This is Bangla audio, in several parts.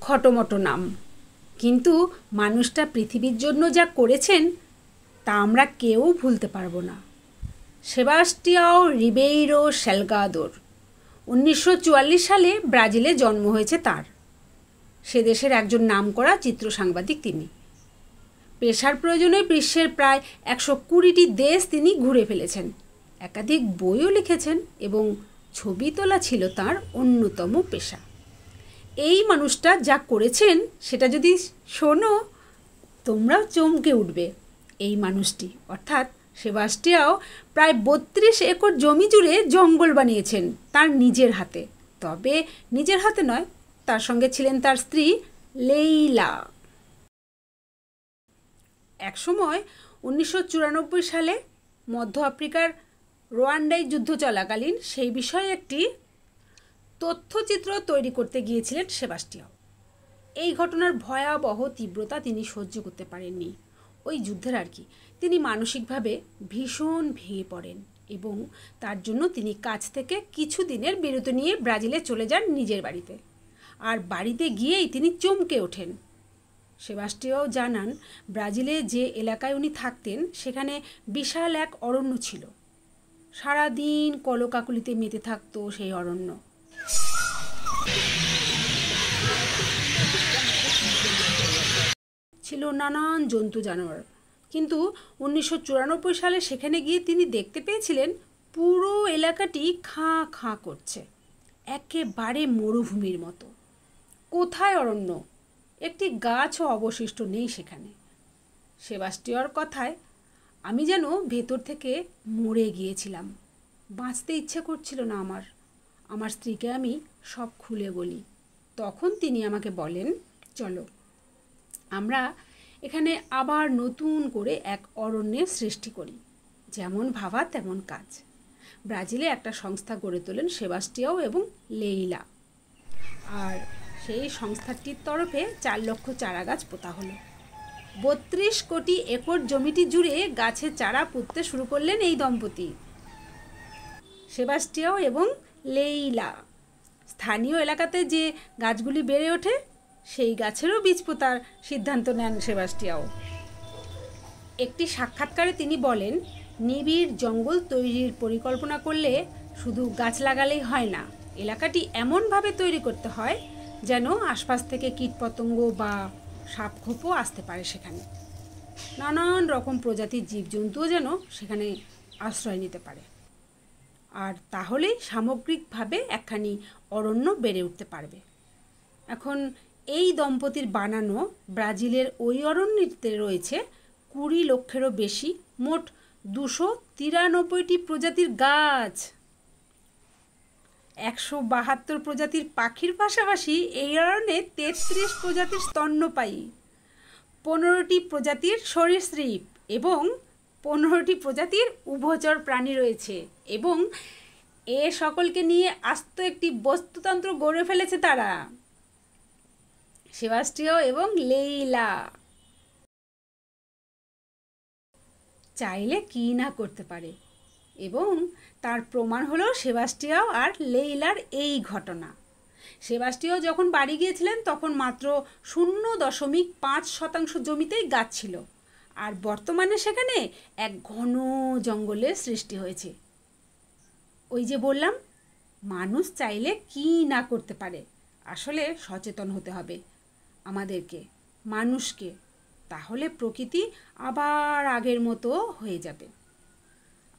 খটোমটো নাম, কিন্তু মানুষটা পৃথিবীর জন্য যা করেছেন তা আমরা কেউ ভুলতে পারবো না। সেবাস্টিয়াও রিবেইরো স্যালগাদোর। 1944 সালে ব্রাজিলে জন্ম হয়েছে তার। সে দেশের একজন নামকরা চিত্র সাংবাদিক তিনি। পেশার প্রয়োজনে বিশ্বের প্রায় 120টি দেশ তিনি ঘুরে ফেলেছেন। একাধিক বইও লিখেছেন এবং ছবি তোলা ছিল তার অন্যতম পেশা। এই মানুষটা যা করেছেন সেটা যদি শোনো তোমরাও চমকে উঠবে। এই মানুষটি অর্থাৎ সেবাস্টিয়াও প্রায় 32 একর জমি জুড়ে জঙ্গল বানিয়েছেন তার নিজের হাতে। তবে নিজের হাতে নয়, তার সঙ্গে ছিলেন তার স্ত্রী লেইলা। একসময় 1994 সালে মধ্য আফ্রিকার রোয়ান্ডায় যুদ্ধ চলাকালীন সেই বিষয়ে একটি তথ্যচিত্র তৈরি করতে গিয়েছিলেন সেবাস্টিয়াও। এই ঘটনার ভয়াবহ তীব্রতা তিনি সহ্য করতে পারেননি। ওই যুদ্ধের আর কি, তিনি মানসিকভাবে ভীষণ ভেঙে পড়েন এবং তার জন্য তিনি কাজ থেকে কিছু দিনের বিরতি নিয়ে ব্রাজিলে চলে যান নিজের বাড়িতে। আর বাড়িতে গিয়েই তিনি চমকে ওঠেন। সেবাস্টিয়াও জানান, ব্রাজিলে যে এলাকায় উনি থাকতেন সেখানে বিশাল এক অরণ্য ছিল। সারাদিন কলকাকলিতে মেতে থাকতো সেই অরণ্য। ছিল নানান জন্তু জানোয়ার। কিন্তু 1994 সালে সেখানে গিয়ে তিনি দেখতে পেয়েছিলেন পুরো এলাকাটি খাঁ খাঁ করছে, একেবারে মরুভূমির মতো। কোথায় অরণ্য? একটি গাছও অবশিষ্ট নেই সেখানে। সেবাস্টিয়ার কথায় আমি যেন ভেতর থেকে মরে গিয়েছিলাম। বাঁচতে ইচ্ছে করছিল না আমার স্ত্রীকে আমি সব খুলে বলি। তখন তিনি আমাকে বলেন, চলো আমরা এখানে আবার নতুন করে এক অরণ্যের সৃষ্টি করি, যেমন ভাবা তেমন কাজ। ব্রাজিলে একটা সংস্থা গড়ে তোলেন সেবাস্টিয়াও এবং লেইলা। আর সেই সংস্থাটির তরফে 4 লক্ষ চারা গাছ পোতা হলো। 32 কোটি একর জমিটি জুড়ে গাছের চারা পুঁততে শুরু করলেন এই দম্পতি, সেবাস্টিয়াও এবং লেইলা। স্থানীয় এলাকাতে যে গাছগুলি বেড়ে ওঠে সেই গাছেরও বীজ পোতার সিদ্ধান্ত নেন সেবাস্টিয়াও। একটি সাক্ষাৎকারে তিনি বলেন, নিবিড় জঙ্গল তৈরির পরিকল্পনা করলে শুধু গাছ লাগালেই হয় না, এলাকাটি এমনভাবে তৈরি করতে হয় যেন আশপাশ থেকে কীটপতঙ্গ বা সাপখোপও আসতে পারে সেখানে। নানান রকম প্রজাতির জীবজন্তুও যেন সেখানে আশ্রয় নিতে পারে। আর তাহলেই সামগ্রিকভাবে একখানি অরণ্য বেড়ে উঠতে পারবে। এখন এই দম্পতির বানানো ব্রাজিলের ওই অরণ্যতে রয়েছে 20 লক্ষেরও বেশি, মোট 293টি প্রজাতির গাছ, 172 প্রজাতির পাখির পাশাপাশি এই অরণ্যে 33 প্রজাতির স্তন্যপায়ী, 15টি প্রজাতির সরীসৃপ এবং 15টি প্রজাতির উভচর প্রাণী রয়েছে। এবং এ সকলকে নিয়ে আস্ত একটি বস্তুতন্ত্র গড়ে ফেলেছে তারা, সেবাস্টিয়াও এবং লেইলা। চাইলে কি না করতে পারে, এবং তার প্রমাণ হলো সেবাস্টিয়াও আর লেইলার এই ঘটনা। সেবাস্টিয়াও যখন বাড়ি গিয়েছিলেন তখন মাত্র 0.5% জমিতেই গাছ ছিল, আর বর্তমানে সেখানে এক ঘন জঙ্গলের সৃষ্টি হয়েছে। ওই যে বললাম, মানুষ চাইলে কি না করতে পারে। আসলে সচেতন হতে হবে আমাদেরকে, মানুষকে, তাহলে প্রকৃতি আবার আগের মতো হয়ে যাবে,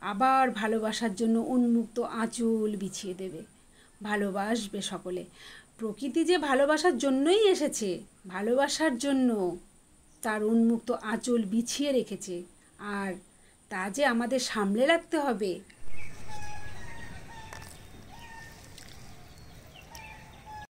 আবার ভালোবাসার জন্য উন্মুক্ত আঁচল বিছিয়ে দেবে, ভালোবাসবে সকলে। প্রকৃতি যে ভালোবাসার জন্যই এসেছে, ভালোবাসার জন্য তার উন্মুক্ত আঁচল বিছিয়ে রেখেছে, আর তা যে আমাদের সামলে রাখতে হবে